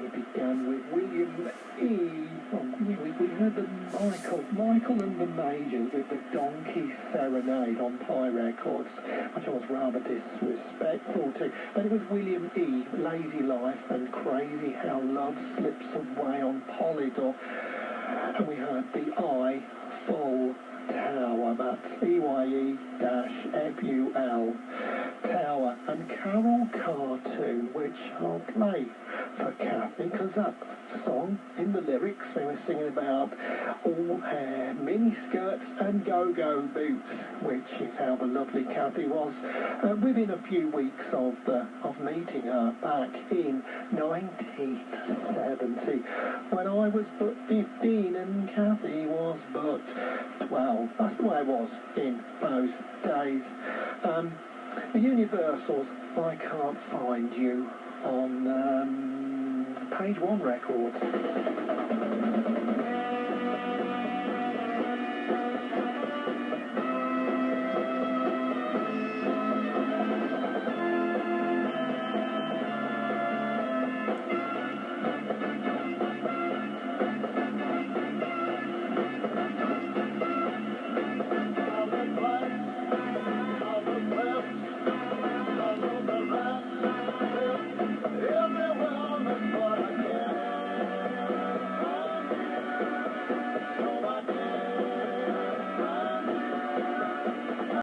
We began with William E. We heard the Michael and the Majors with the Donkey Serenade on Pie Records, which I was rather disrespectful to. But it was William E. Lazy Life and Crazy How Love Slips Away on Polydor. And we heard the Eiffel Tower, that's EYE-FUL Tower, and Carol Cartoon, which I'll play for Kathy, because that song, in the lyrics, they were singing about all hair, mini skirts and go-go boots, which is how the lovely Kathy was within a few weeks of meeting her back in 1970, when I was but 15 and Kathy was but 12. That's the way it was in those days. The Universals, I Can't Find You, on Page One Records.